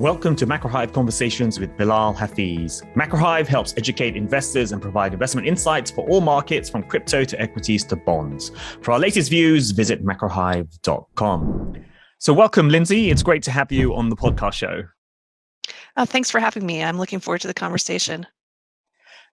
Welcome to MacroHive Conversations with Bilal Hafiz. MacroHive helps educate investors and provide investment insights for all markets from crypto to equities to bonds. For our latest views, visit macrohive.com. So welcome, Lindsay. It's great to have you on the podcast show. Thanks for having me. I'm looking forward to the conversation.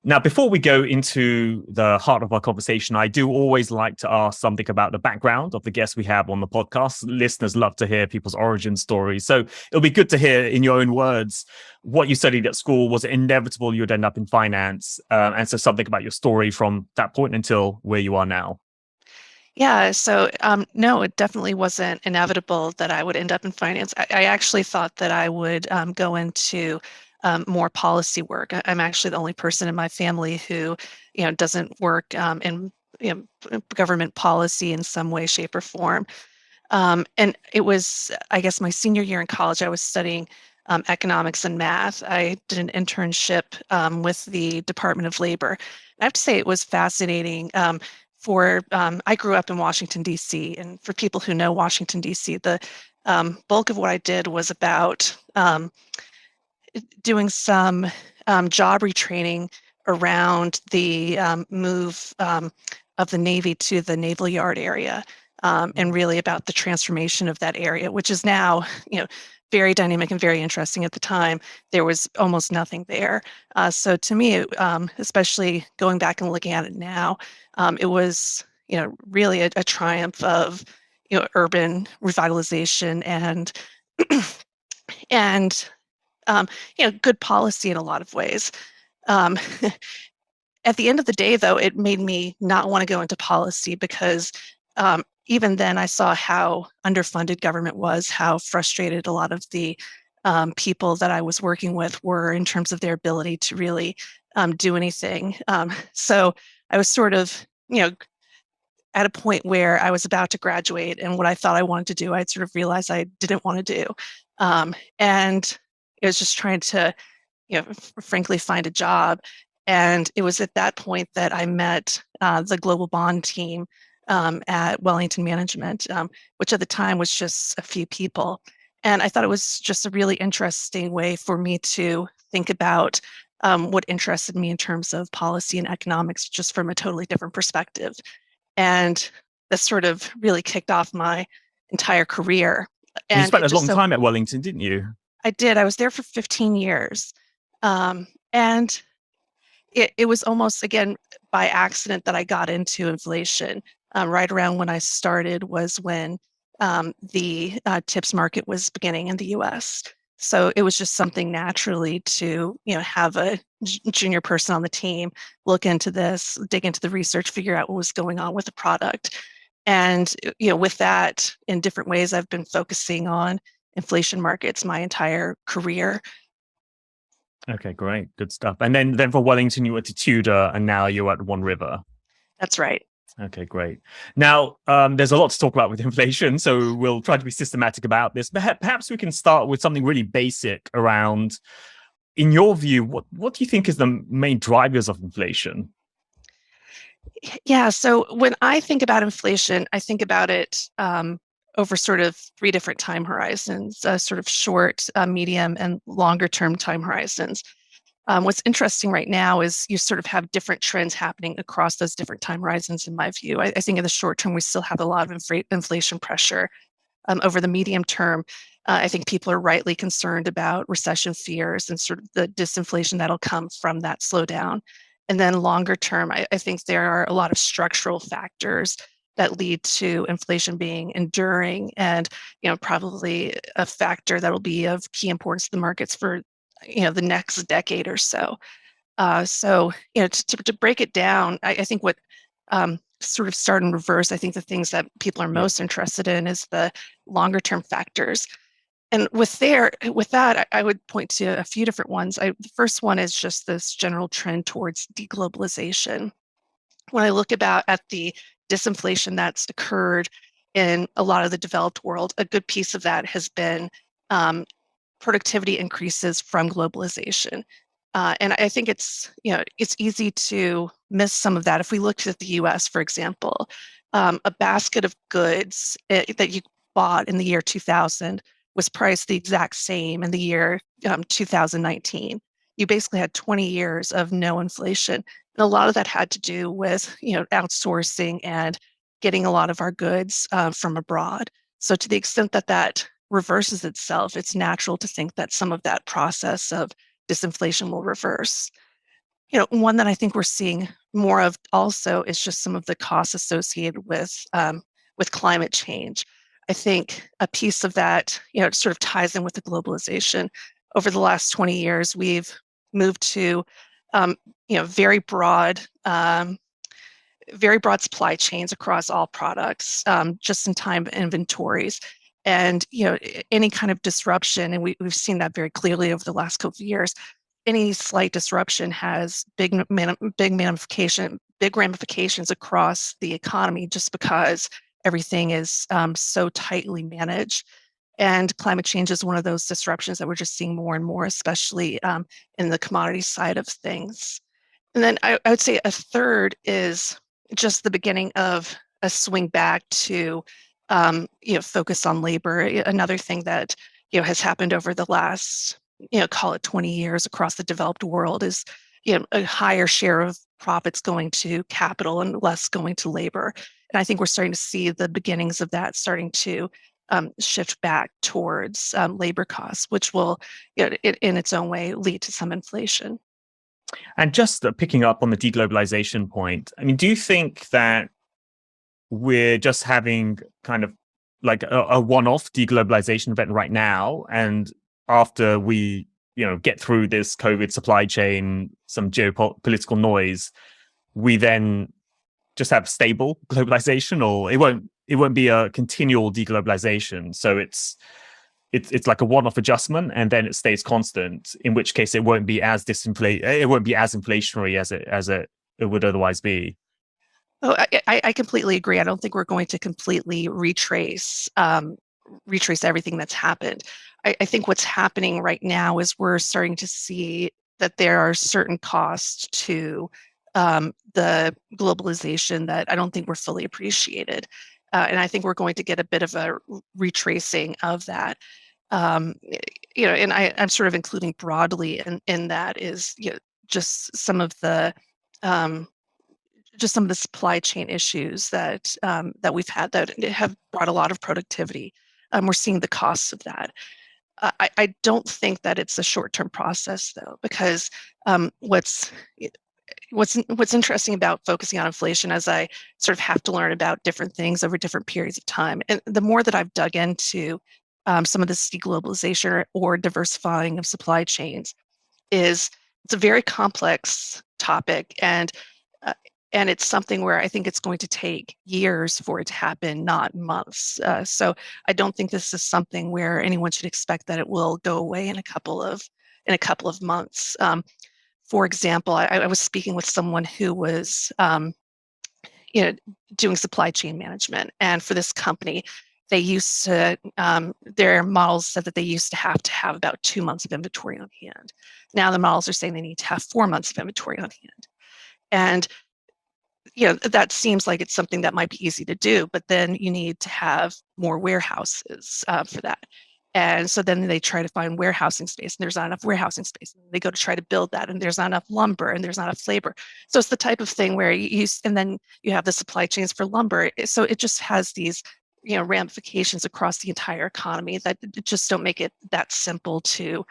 Now, before we go into the heart of our conversation, I do always like to ask something about the background of the guests we have on the podcast. Listeners love to hear people's origin stories. So it'll be good to hear in your own words what you studied at school. Was it inevitable you'd end up in finance? And so something about your story from that point until where you are now. Yeah, so no, it definitely wasn't inevitable that I would end up in finance. I actually thought that I would go into more policy work. I'm actually the only person in my family who, doesn't work in government policy in some way, shape, or form. And it was, I guess, my senior year in college. I was studying economics and math. I did an internship with the Department of Labor. I have to say it was fascinating. I grew up in Washington, D.C., and for people who know Washington, D.C., the bulk of what I did was about doing some job retraining around the move of the Navy to the Naval Yard area, and really about the transformation of that area, which is now, very dynamic and very interesting. At the time, there was almost nothing there. So to me, especially going back and looking at it now, it was, really a triumph of, urban revitalization and and good policy in a lot of ways. Um, at the end of the day, though, it made me not want to go into policy because even then I saw how underfunded government was, how frustrated a lot of the people that I was working with were in terms of their ability to really do anything. So I was sort of, at a point where I was about to graduate, and what I thought I wanted to do, I'd sort of realized I didn't want to do. And it was just trying to, frankly, find a job. And it was at that point that I met the global bond team at Wellington Management, which at the time was just a few people. And I thought it was just a really interesting way for me to think about what interested me in terms of policy and economics, just from a totally different perspective. And that sort of really kicked off my entire career. And you spent a long so time at Wellington, didn't you? I did. I was there for 15 years. And it was almost, again, by accident that I got into inflation. Right around when I started was when the TIPS market was beginning in the US. So it was just something naturally to, have a junior person on the team look into this, dig into the research, figure out what was going on with the product. And, with that, in different ways, I've been focusing on inflation markets my entire career. Okay, great. Good stuff. And then for Wellington, you went to Tudor, and now you're at One River. That's right. Okay, great. Now, there's a lot to talk about with inflation, so we'll try to be systematic about this. Perhaps we can start with something really basic around, in your view, what do you think is the main drivers of inflation? Yeah, so when I think about inflation, I think about it over sort of three different time horizons, sort of short, medium, and longer term time horizons. What's interesting right now is you sort of have different trends happening across those different time horizons, in my view. I think in the short term, we still have a lot of inflation pressure. Over the medium term, I think people are rightly concerned about recession fears and sort of the disinflation that'll come from that slowdown. And then longer term, I think there are a lot of structural factors that lead to inflation being enduring and, probably a factor that will be of key importance to the markets for, the next decade or so. To break it down, I think what sort of start in reverse, I think the things that people are most interested in is the longer term factors. And with that, I would point to a few different ones. The first one is just this general trend towards deglobalization. When I look at the disinflation that's occurred in a lot of the developed world, a good piece of that has been productivity increases from globalization. And I think it's easy to miss some of that. If we looked at the US, for example, a basket of goods that you bought in the year 2000 was priced the exact same in the year 2019. You basically had 20 years of no inflation. And a lot of that had to do with, outsourcing and getting a lot of our goods from abroad. So to the extent that that reverses itself, it's natural to think that some of that process of disinflation will reverse. One that I think we're seeing more of also is just some of the costs associated with climate change. I think a piece of that, it sort of ties in with the globalization. Over the last 20 years, we've moved to, um, very broad, very broad supply chains across all products, just-in-time inventories, and any kind of disruption, and we've seen that very clearly over the last couple of years. Any slight disruption has big ramifications across the economy, just because everything is so tightly managed. And climate change is one of those disruptions that we're just seeing more and more, especially in the commodity side of things. And then I would say a third is just the beginning of a swing back to, focus on labor. Another thing that, has happened over the last, call it 20 years across the developed world is, a higher share of profits going to capital and less going to labor. And I think we're starting to see the beginnings of that starting to shift back towards labor costs, which will, in its own way, lead to some inflation. And just picking up on the deglobalization point, I mean, do you think that we're just having kind of like a one-off deglobalization event right now, and after we, get through this COVID supply chain, some geopolitical noise, we then just have stable globalization, or it won't be a continual deglobalization? So it's like a one-off adjustment, and then it stays constant. In which case, it won't be as inflationary as it would otherwise be. Oh, I completely agree. I don't think we're going to completely retrace everything that's happened. I think what's happening right now is we're starting to see that there are certain costs to the globalization that I don't think were fully appreciated. And I think we're going to get a bit of a retracing of that. Um, and I'm sort of including broadly in that is, just some of the um, supply chain issues that we've had that have brought a lot of productivity. We're seeing the costs of that. I don't think that it's a short-term process, though, because what's interesting about focusing on inflation is I sort of have to learn about different things over different periods of time. And the more that I've dug into some of this deglobalization or diversifying of supply chains, it's a very complex topic, and it's something where I think it's going to take years for it to happen, not months. So I don't think this is something where anyone should expect that it will go away in a couple of months. For example, I was speaking with someone who was, doing supply chain management, and for this company, they used to their models said that they used to have about 2 months of inventory on hand. Now the models are saying they need to have 4 months of inventory on hand, and that seems like it's something that might be easy to do, but then you need to have more warehouses for that. And so then they try to find warehousing space, and there's not enough warehousing space. And they go to try to build that, and there's not enough lumber, and there's not enough labor. So it's the type of thing where and then you have the supply chains for lumber. So it just has these, ramifications across the entire economy that just don't make it that simple to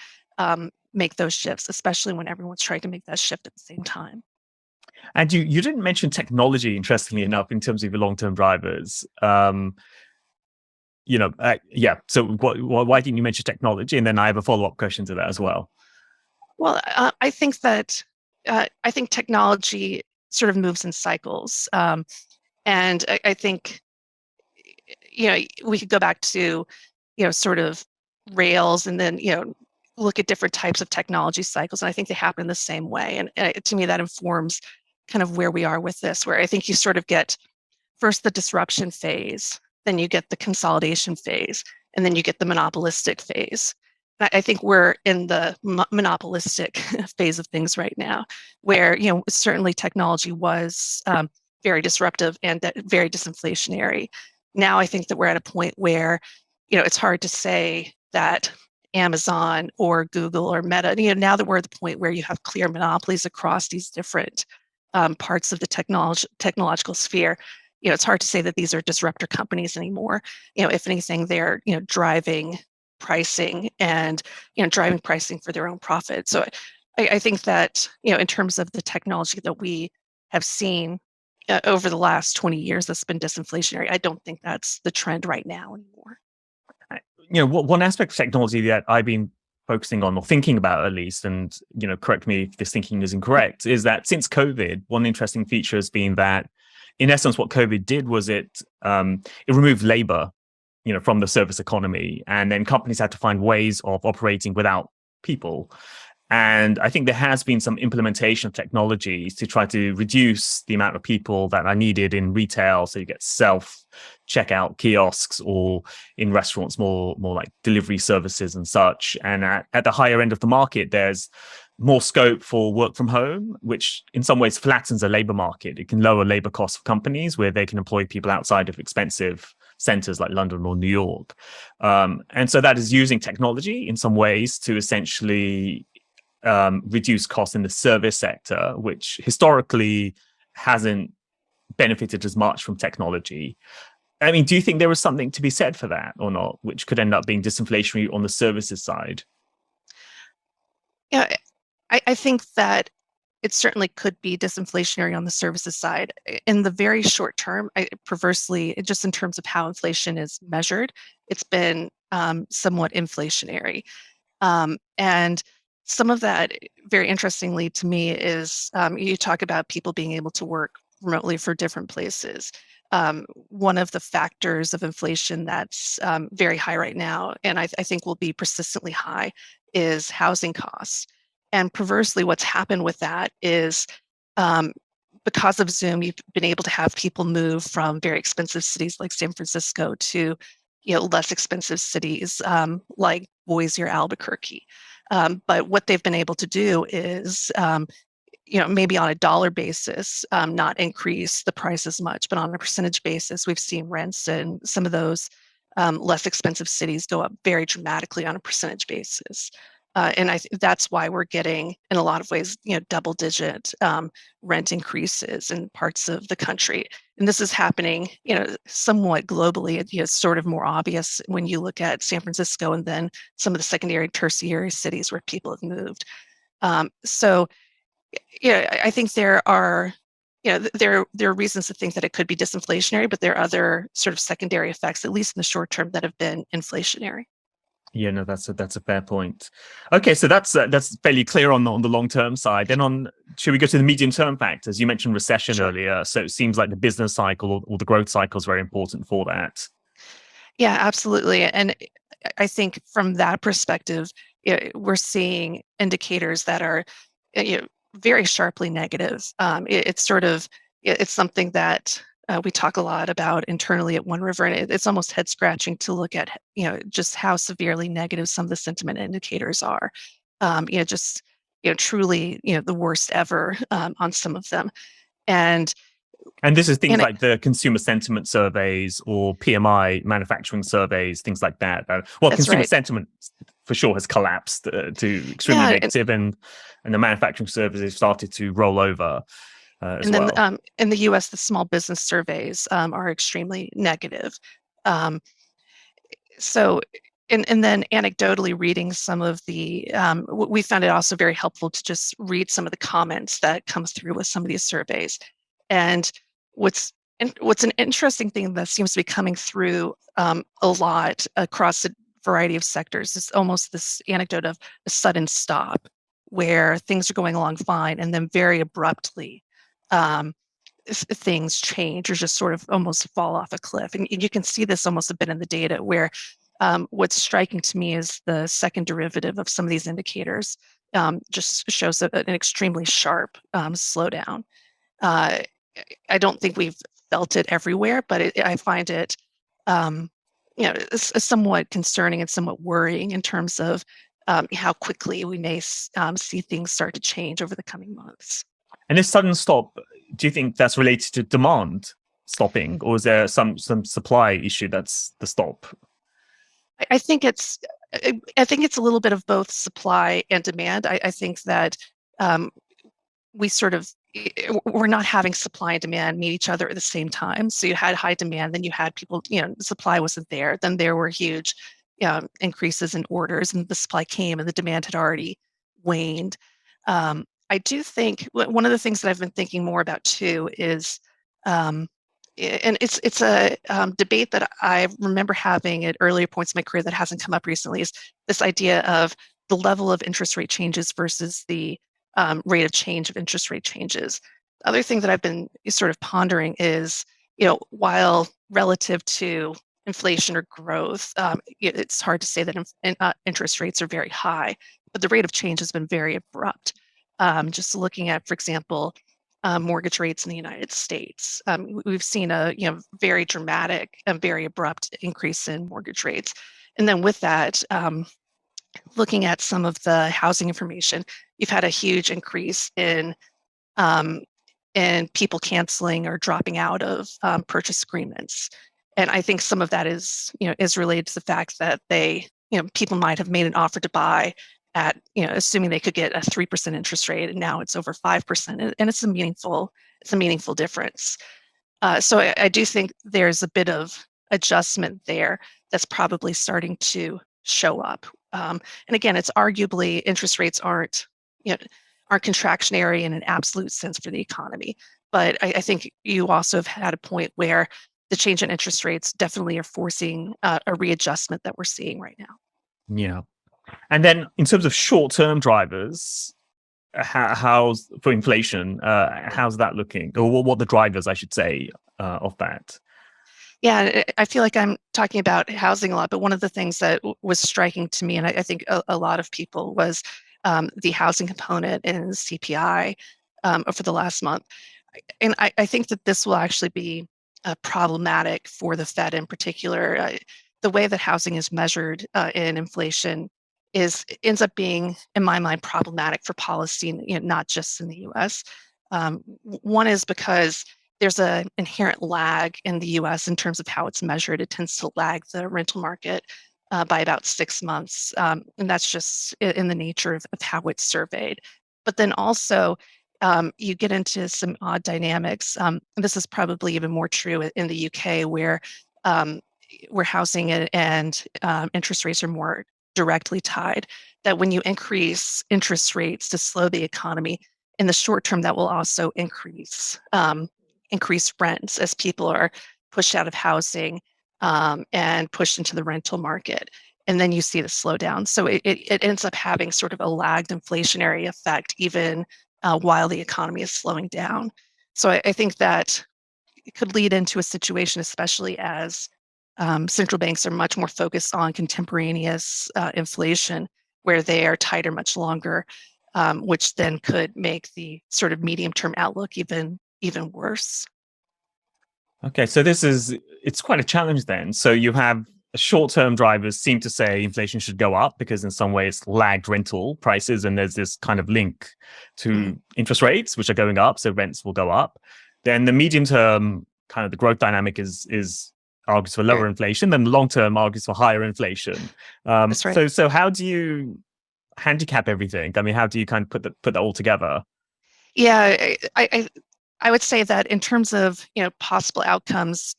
make those shifts, especially when everyone's trying to make that shift at the same time. And you didn't mention technology, interestingly enough, in terms of your long-term drivers. Yeah. So why didn't you mention technology? And then I have a follow-up question to that as well. Well, I think that I think technology sort of moves in cycles, and I think we could go back to sort of rails, and then look at different types of technology cycles, and I think they happen the same way. And to me, that informs kind of where we are with this, where I think you sort of get first the disruption phase, then you get the consolidation phase, and then you get the monopolistic phase. I think we're in the monopolistic phase of things right now, where certainly technology was very disruptive and very disinflationary. Now I think that we're at a point where it's hard to say that Amazon or Google or Meta, now that we're at the point where you have clear monopolies across these different parts of the technological sphere, it's hard to say that these are disruptor companies anymore. If anything, they're driving pricing and driving pricing for their own profit. So I think that in terms of the technology that we have seen over the last 20 years that's been disinflationary, I don't think that's the trend right now anymore. One aspect of technology that I've been focusing on or thinking about at least, and correct me if this thinking is incorrect, is that since COVID, one interesting feature has been that, in essence, what COVID did was it removed labor, from the service economy, and then companies had to find ways of operating without people. And I think there has been some implementation of technologies to try to reduce the amount of people that are needed in retail. So you get self-checkout kiosks, or in restaurants, more like delivery services and such. And at the higher end of the market, there's more scope for work from home, which in some ways flattens the labor market. It can lower labor costs for companies where they can employ people outside of expensive centers like London or New York. And so that is using technology in some ways to essentially reduce costs in the service sector, which historically hasn't benefited as much from technology. I mean, do you think there was something to be said for that or not, which could end up being disinflationary on the services side? Yeah, I think that it certainly could be disinflationary on the services side. In the very short term, perversely, just in terms of how inflation is measured, it's been somewhat inflationary. And some of that, very interestingly to me, is you talk about people being able to work remotely for different places. One of the factors of inflation that's very high right now, and I think will be persistently high, is housing costs. And perversely, what's happened with that is because of Zoom, you've been able to have people move from very expensive cities like San Francisco to less expensive cities like Boise or Albuquerque. But what they've been able to do is, maybe on a dollar basis, not increase the price as much, but on a percentage basis, we've seen rents in some of those less expensive cities go up very dramatically on a percentage basis. And that's why we're getting, in a lot of ways, double-digit rent increases in parts of the country. And this is happening, somewhat globally. It's sort of more obvious when you look at San Francisco and then some of the secondary, tertiary cities where people have moved. So, I think there are reasons to think that it could be disinflationary, but there are other sort of secondary effects, at least in the short term, that have been inflationary. Yeah, no, that's a fair point. Okay, so that's fairly clear on the long term side. Then should we go to the medium term factors? You mentioned recession earlier, so it seems like the business cycle or the growth cycle is very important for that. Yeah, absolutely. And I think from that perspective, we're seeing indicators that are very sharply negative. It's something that we talk a lot about internally at One River, and it's almost head scratching to look at, just how severely negative some of the sentiment indicators are. Truly, the worst ever on some of them. And this is things like the consumer sentiment surveys or PMI manufacturing surveys, things like that. Consumer sentiment for sure has collapsed to extremely negative, and the manufacturing surveys have started to roll over. And then in the U.S., the small business surveys are extremely negative. And then anecdotally reading some of the, we found it also very helpful to just read some of the comments that come through with some of these surveys. And what's an interesting thing that seems to be coming through a lot across a variety of sectors is almost this anecdote of a sudden stop where things are going along fine, and then very abruptly things change or just sort of almost fall off a cliff. And you can see this almost a bit in the data where what's striking to me is the second derivative of some of these indicators just shows an extremely sharp slowdown. I don't think we've felt it everywhere, but I find it somewhat concerning and somewhat worrying in terms of how quickly we may see things start to change over the coming months. And this sudden stop, do you think that's related to demand stopping, or is there some supply issue that's the stop? I think it's a little bit of both supply and demand. I think that um, we sort of we're not having supply and demand meet each other at the same time. So you had high demand, then you had people, the supply wasn't there. Then there were huge increases in orders, and the supply came, and the demand had already waned. I do think one of the things that I've been thinking more about too is, um, and it's a debate that I remember having at earlier points in my career that hasn't come up recently, is this idea of the level of interest rate changes versus the rate of change of interest rate changes. The other thing that I've been sort of pondering is, while relative to inflation or growth, it's hard to say that interest rates are very high, but the rate of change has been very abrupt. Just looking at, for example, mortgage rates in the United States, we've seen a very dramatic and very abrupt increase in mortgage rates, and then with that, looking at some of the housing information, you've had a huge increase um, in people canceling or dropping out of purchase agreements. And I think some of that is related to the fact that people might have made an offer to buy at, assuming they could get a 3% interest rate, and now it's over 5%, and it's a meaningful difference. So I do think there's a bit of adjustment there that's probably starting to show up. And again, it's arguably interest rates aren't contractionary in an absolute sense for the economy. But I think you also have had a point where the change in interest rates definitely are forcing a readjustment that we're seeing right now. Yeah. And then in terms of short-term drivers, how's for inflation, how's that looking? Or what the drivers, I should say, of that? Yeah, I feel like I'm talking about housing a lot, but one of the things that was striking to me, and I think a lot of people, was the housing component in CPI over the last month. And I think that this will actually be problematic for the Fed in particular. The way that housing is measured in inflation ends up being, in my mind, problematic for policy, not just in the U.S. One is because there's an inherent lag in the US in terms of how it's measured. It tends to lag the rental market by about 6 months. And that's just in the nature of how it's surveyed. But then also, you get into some odd dynamics. This is probably even more true in the UK, where housing and interest rates are more directly tied. That when you increase interest rates to slow the economy, in the short term, that will also increase rents as people are pushed out of housing and pushed into the rental market. And then you see the slowdown. So it ends up having sort of a lagged inflationary effect, even while the economy is slowing down. So I think that it could lead into a situation, especially as central banks are much more focused on contemporaneous inflation, where they are tighter much longer, which then could make the sort of medium-term outlook even worse. Okay, so it's quite a challenge then. So you have short-term drivers seem to say inflation should go up because in some ways lagged rental prices, and there's this kind of link to interest rates, which are going up, so rents will go up. Then the medium-term kind of the growth dynamic is argues for lower inflation, then the long-term argues for higher inflation. That's right. So how do you handicap everything? I mean, how do you kind of put that all together? Yeah, I would say that in terms of possible outcomes,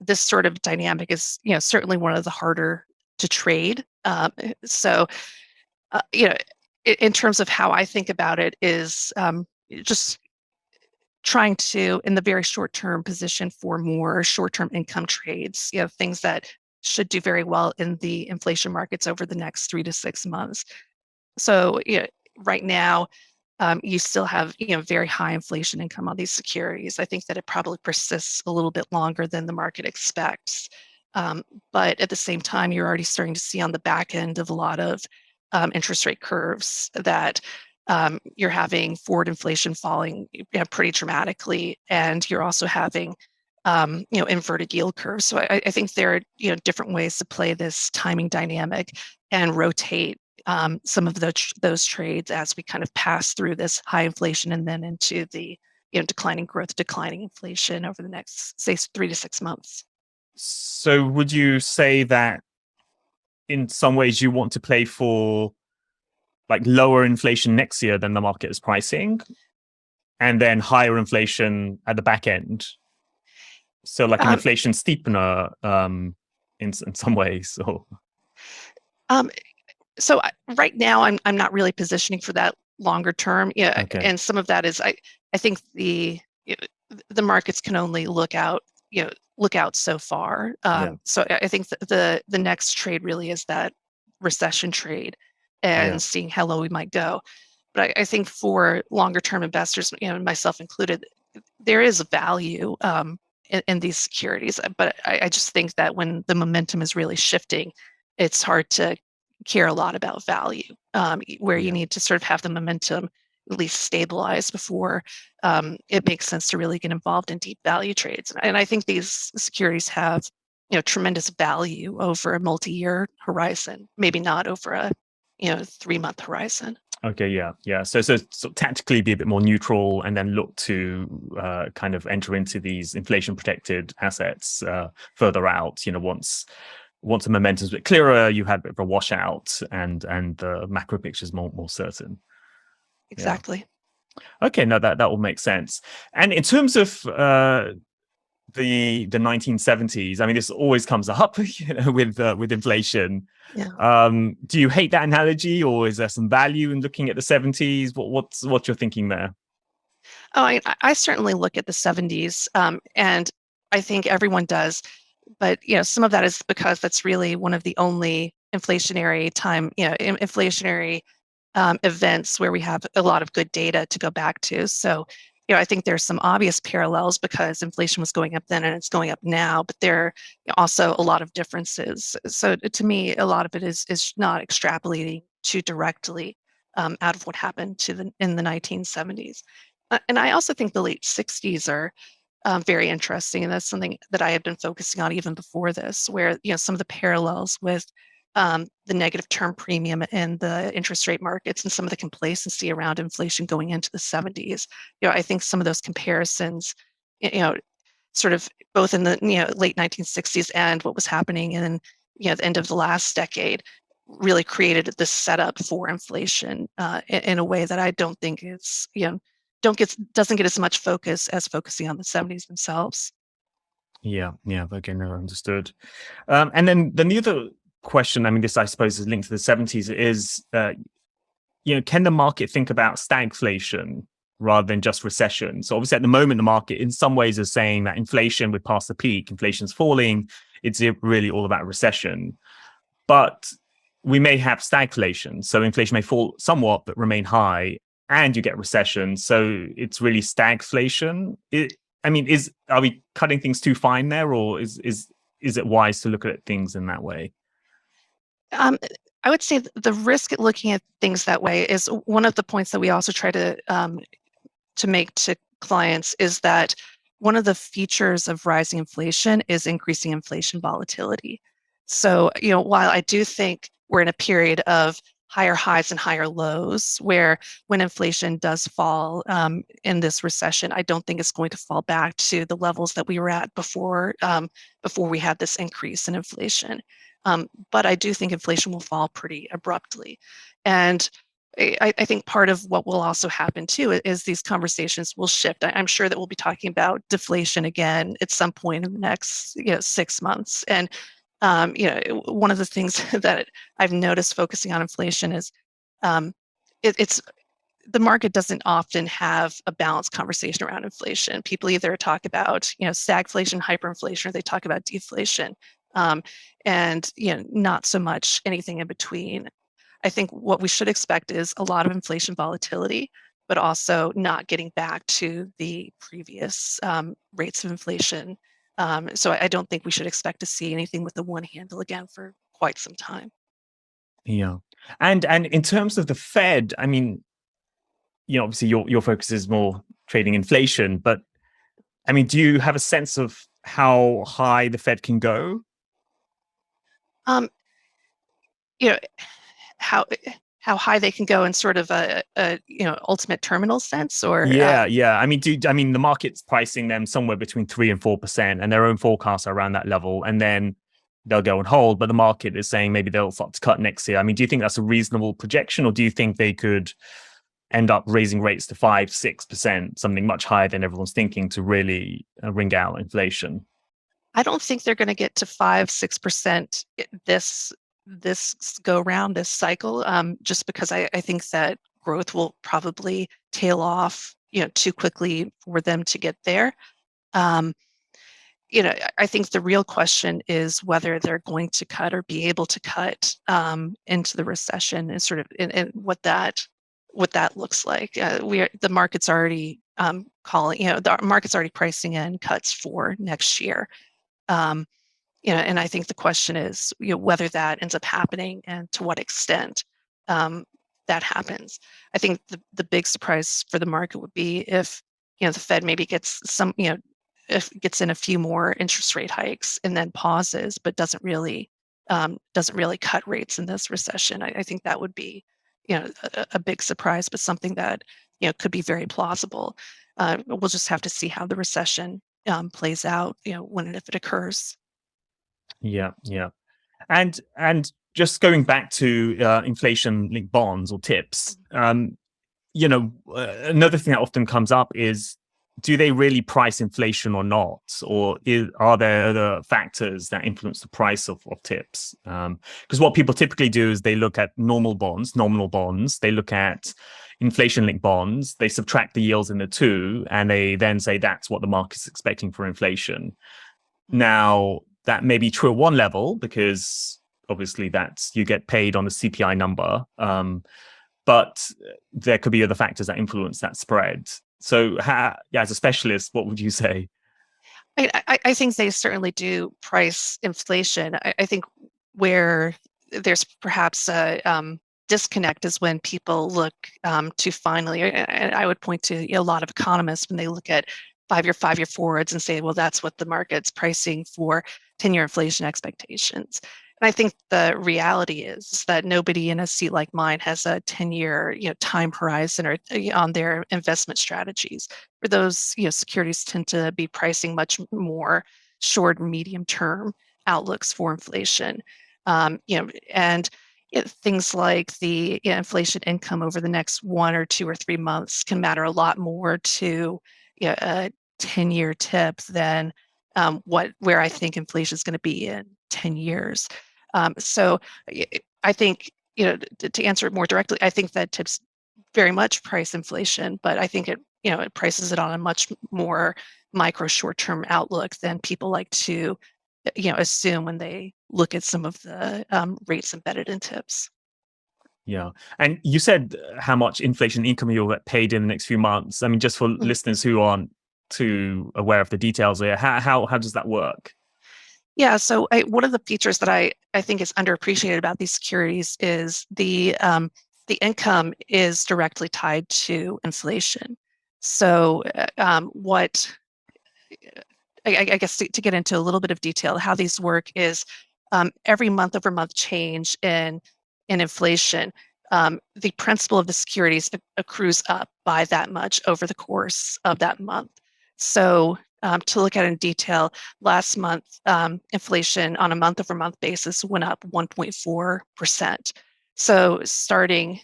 this sort of dynamic is certainly one of the harder to trade. So in terms of how I think about it is just trying to, in the very short term, position for more short term income trades. Things that should do very well in the inflation markets over the next 3 to 6 months. So right now, you still have very high inflation income on these securities. I think that it probably persists a little bit longer than the market expects. But at the same time, you're already starting to see on the back end of a lot of interest rate curves that you're having forward inflation falling pretty dramatically, and you're also having inverted yield curves. So I think there are different ways to play this timing dynamic and rotate some of those trades as we kind of pass through this high inflation and then into the declining growth, declining inflation over the next, say, 3 to 6 months. So would you say that in some ways you want to play for like lower inflation next year than the market is pricing, and then higher inflation at the back end. So like an inflation steepener in some ways. So right now I'm not really positioning for that longer term. Yeah, Okay. and some of that is I think the markets can only look out so far. So I think the next trade really is that recession trade and seeing how low we might go. But I think for longer term investors, myself included, there is a value in these securities. But I just think that when the momentum is really shifting, it's hard to care a lot about value, where you need to sort of have the momentum at least stabilize before it makes sense to really get involved in deep value trades. And I think these securities have tremendous value over a multi-year horizon, maybe not over a 3-month horizon. Okay, yeah. So tactically be a bit more neutral, and then look to kind of enter into these inflation protected assets further out. Once the momentum's a bit clearer, you had a bit of a washout, and the macro picture is more certain. Exactly. Yeah. Okay, no, that will make sense. And in terms of the 1970s, I mean, this always comes up, with inflation. Yeah. Do you hate that analogy, or is there some value in looking at the 70s? What's your thinking there? Oh, I certainly look at the 70s, and I think everyone does. But some of that is because that's really one of the only inflationary events where we have a lot of good data to go back to. So, I think there's some obvious parallels because inflation was going up then and it's going up now, but there are also a lot of differences. So to me, a lot of it is not extrapolating too directly out of what happened in the 1970s. And I also think the late 60s are very interesting, and that's something that I had been focusing on even before this, where some of the parallels with the negative term premium in the interest rate markets and some of the complacency around inflation going into the 70s. I think some of those comparisons, sort of both in the late 1960s and what was happening in the end of the last decade, really created this setup for inflation in a way that I don't think is doesn't get as much focus as focusing on the 70s themselves. Yeah. Okay, no, understood. And then the other question, I mean, this I suppose is linked to the 70s, is can the market think about stagflation rather than just recession? So obviously at the moment the market in some ways is saying that inflation, we're past the peak, inflation's falling, it's really all about recession. But we may have stagflation, so inflation may fall somewhat but remain high, and you get recession, so it's really stagflation. Are we cutting things too fine there, or is it wise to look at things in that way? I would say the risk at looking at things that way is one of the points that we also try to make to clients, is that one of the features of rising inflation is increasing inflation volatility. So, while I do think we're in a period of higher highs and higher lows, where when inflation does fall in this recession, I don't think it's going to fall back to the levels that we were at before we had this increase in inflation. But I do think inflation will fall pretty abruptly. And I think part of what will also happen too is these conversations will shift. I'm sure that we'll be talking about deflation again at some point in the next 6 months. And one of the things that I've noticed focusing on inflation is it's the market doesn't often have a balanced conversation around inflation. People either talk about stagflation, hyperinflation, or they talk about deflation, and not so much anything in between. I think what we should expect is a lot of inflation volatility, but also not getting back to the previous rates of inflation. So I don't think we should expect to see anything with the one handle again for quite some time. Yeah. And in terms of the Fed, I mean, obviously your focus is more trading inflation, but I mean, do you have a sense of how high the Fed can go? You know, how high they can go in sort of a ultimate terminal sense, or yeah. I mean, the market's pricing them somewhere between 3% and 4%, and their own forecasts are around that level. And then they'll go on hold, but the market is saying maybe they'll start to cut next year. I mean, do you think that's a reasonable projection, or do you think they could end up raising rates to 5-6%, something much higher than everyone's thinking, to really wring out inflation? I don't think they're going to get to 5-6% this go round, this cycle, just because I think that growth will probably tail off, too quickly for them to get there. I think the real question is whether they're going to cut or be able to cut into the recession, and sort of and what that looks like. The market's already the market's already pricing in cuts for next year. And I think the question is, whether that ends up happening and to what extent that happens. I think the big surprise for the market would be if, the Fed maybe gets if it gets in a few more interest rate hikes and then pauses, but doesn't really cut rates in this recession. I think that would be, a big surprise, but something that, could be very plausible. We'll just have to see how the recession plays out, when and if it occurs. Yeah. And just going back to inflation-linked bonds or TIPS, another thing that often comes up is, do they really price inflation or not? Or are there other factors that influence the price of TIPS? Because what people typically do is they look at nominal bonds, they look at inflation-linked bonds, they subtract the yields in the two, and they then say that's what the market's expecting for inflation. Now, that may be true at one level, because obviously you get paid on the CPI number, but there could be other factors that influence that spread. So, as a specialist, what would you say? I think they certainly do price inflation. I think where there's perhaps a disconnect is when people look to finally, and I would point to a lot of economists when they look at five-year forwards and say, well, that's what the market's pricing for 10-year inflation expectations. And I think the reality is that nobody in a seat like mine has a 10-year time horizon or on their investment strategies. For those securities tend to be pricing much more short and medium term outlooks for inflation. And things like the inflation income over the next 1 or 2 or 3 months can matter a lot more to a 10-year tip than where I think inflation is going to be in 10 years. So I think, to answer it more directly, I think that tips very much price inflation, but I think it prices it on a much more micro short-term outlook than people like to, assume when they look at some of the rates embedded in tips. Yeah. And you said how much inflation income you'll get paid in the next few months. I mean, just for listeners who aren't too aware of the details here, how does that work? Yeah, so one of the features that I think is underappreciated about these securities is the income is directly tied to inflation. So what I guess to get into a little bit of detail, how these work is every month-over-month change in inflation, the principal of the securities accrues up by that much over the course of that month. So to look at it in detail, last month, inflation on a month-over-month basis went up 1.4%. So starting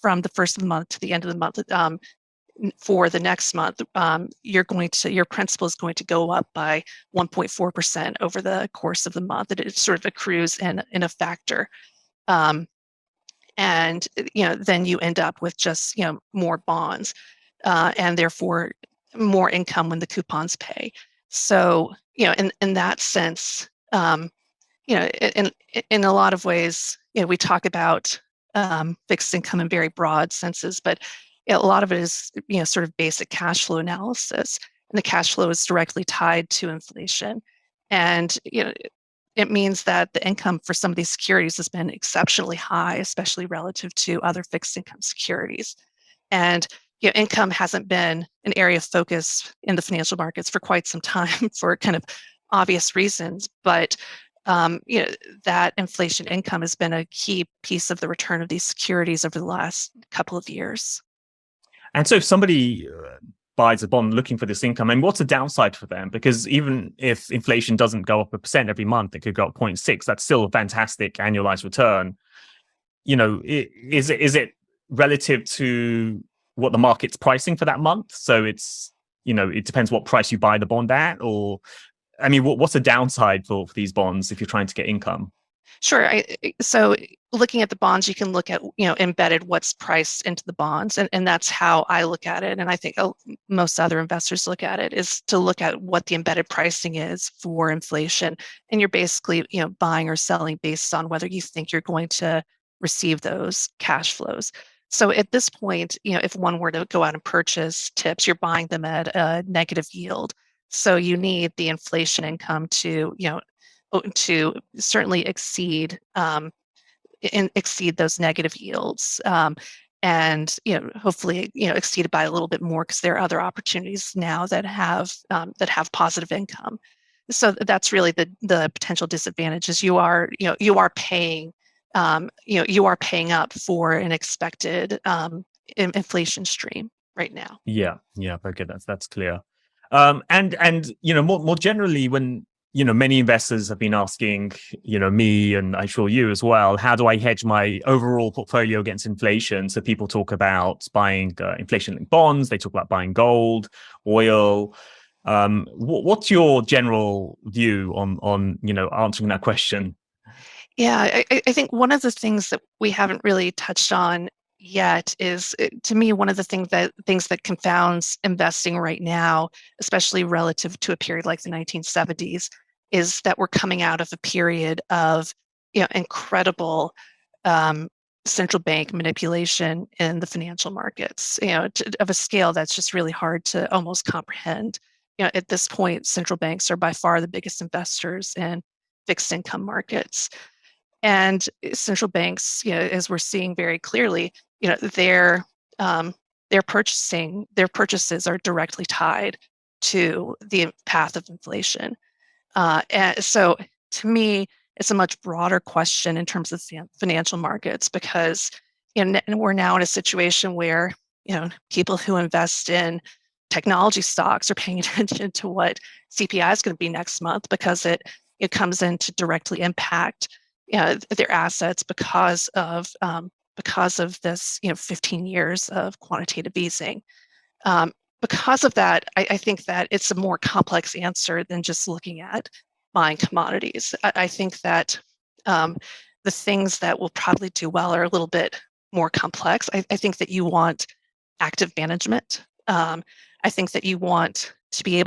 from the first of the month to the end of the month, for the next month, your principal is going to go up by 1.4% over the course of the month. It sort of accrues in a factor. And then you end up with just more bonds, and therefore more income when the coupons pay. So in that sense, in a lot of ways, we talk about fixed income in very broad senses, but a lot of it is sort of basic cash flow analysis, and the cash flow is directly tied to inflation. And it means that the income for some of these securities has been exceptionally high, especially relative to other fixed income securities. And income hasn't been an area of focus in the financial markets for quite some time for kind of obvious reasons. But that inflation income has been a key piece of the return of these securities over the last couple of years. And so if somebody buys a bond looking for this income. And what's the downside for them? Because even if inflation doesn't go up 1% every month, it could go up 0.6. That's still a fantastic annualized return. Is it relative to what the market's pricing for that month? So it's, it depends what price you buy the bond at, or, I mean, what's the downside for these bonds if you're trying to get income? Sure. So looking at the bonds, you can look at, embedded what's priced into the bonds. And that's how I look at it. And I think most other investors look at it, is to look at what the embedded pricing is for inflation. And you're basically, buying or selling based on whether you think you're going to receive those cash flows. So at this point, if one were to go out and purchase TIPS, you're buying them at a negative yield. So you need the inflation income to certainly exceed those negative yields, and hopefully exceeded by a little bit more, because there are other opportunities now that have positive income. So that's really the potential disadvantages. You are paying up for an expected inflation stream right now. Yeah, very good. That's clear. And more generally, when many investors have been asking, me, and I'm sure you as well, how do I hedge my overall portfolio against inflation? So people talk about buying inflation-linked bonds. They talk about buying gold, oil. What's your general view on answering that question? Yeah, I think one of the things that we haven't really touched on yet is, to me, one of the things that confounds investing right now, especially relative to a period like the 1970s, is that we're coming out of a period of incredible central bank manipulation in the financial markets, of a scale that's just really hard to almost comprehend. At this point, central banks are by far the biggest investors in fixed income markets. And central banks, as we're seeing very clearly, their purchases are directly tied to the path of inflation. And so, to me, it's a much broader question in terms of financial markets, because we're now in a situation where people who invest in technology stocks are paying attention to what CPI is going to be next month, because it comes in to directly impact their assets because of this 15 years of quantitative easing. Because of that, I think that it's a more complex answer than just looking at buying commodities. I think that the things that will probably do well are a little bit more complex. I think that you want active management. I think that you want to be able